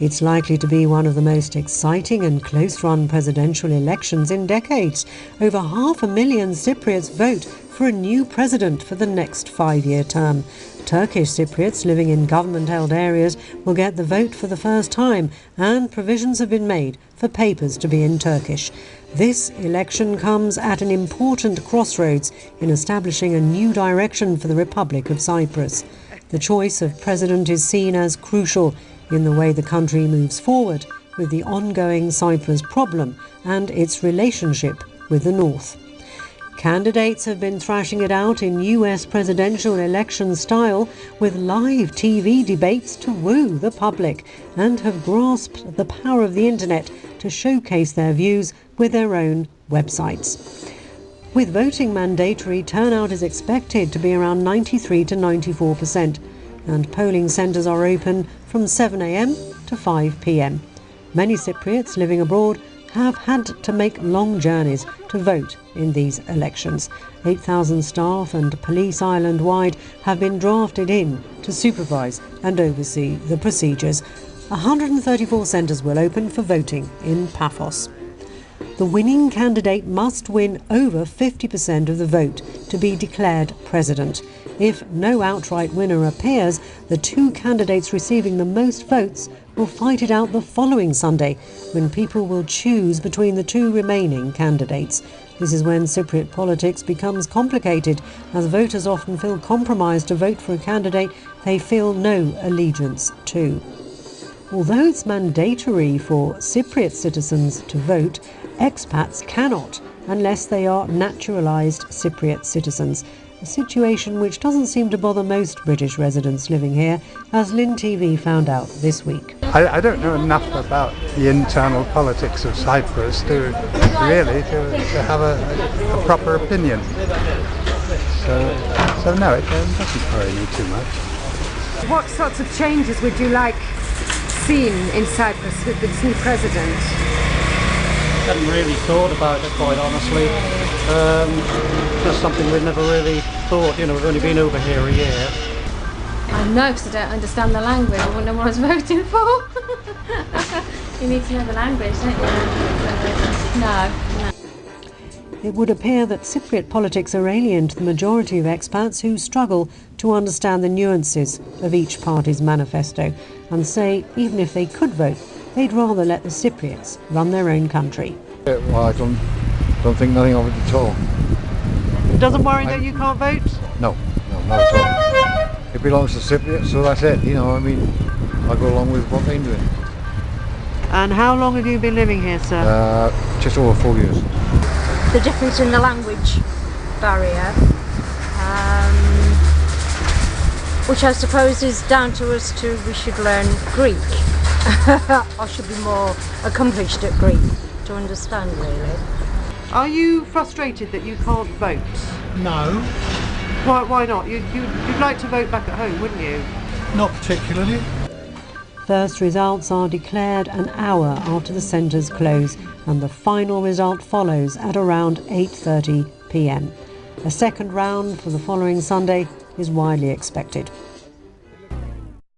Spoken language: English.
It's likely to be one of the most exciting and close-run presidential elections in decades. Over 500,000 Cypriots vote for a new president for the next 5-year term. Turkish Cypriots living in government-held areas will get the vote for the first time, and provisions have been made for papers to be in Turkish. This election comes at an important crossroads in establishing a new direction for the Republic of Cyprus. The choice of president is seen as crucial in the way the country moves forward with the ongoing Cyprus problem and its relationship with the North. Candidates have been thrashing it out in US presidential election style with live TV debates to woo the public, and have grasped the power of the internet to showcase their views with their own websites. With voting mandatory, turnout is expected to be around 93 to 94%, and polling centres are open from 7 a.m. to 5 p.m. Many Cypriots living abroad have had to make long journeys to vote in these elections. 8,000 staff and police island-wide have been drafted in to supervise and oversee the procedures. 134 centres will open for voting in Paphos. The winning candidate must win over 50% of the vote to be declared president. If no outright winner appears, the two candidates receiving the most votes will fight it out the following Sunday, when people will choose between the two remaining candidates. This is when Cypriot politics becomes complicated, as voters often feel compromised to vote for a candidate they feel no allegiance to. Although it's mandatory for Cypriot citizens to vote, expats cannot unless they are naturalised Cypriot citizens, a situation which doesn't seem to bother most British residents living here, as Lynn TV found out this week. I don't know enough about the internal politics of Cyprus to have a proper opinion. So no, it doesn't worry me too much. What sorts of changes would you like seen in Cyprus with this new president? I hadn't really thought about it, quite honestly. Just something we've never really thought. You know, we've only been over here a year. I know, because I don't understand the language. I wouldn't know what I was voting for. You need to know the language, don't you? No. It would appear that Cypriot politics are alien to the majority of expats, who struggle to understand the nuances of each party's manifesto and say even if they could vote, they'd rather let the Cypriots run their own country. Well, I don't think nothing of it at all. It doesn't worry that you can't vote? No, not at all. It belongs to Cypriots, so that's it. You know, I mean, I go along with what they're doing. And how long have you been living here, sir? Just over 4 years. The difference in the language barrier, which I suppose is down to us we should learn Greek, or should be more accomplished at Greek to understand, really. Are you frustrated that you can't vote? No. Why not? You'd like to vote back at home, wouldn't you? Not particularly. First results are declared an hour after the centres close, and the final result follows at around 8:30 p.m. A second round for the following Sunday is widely expected.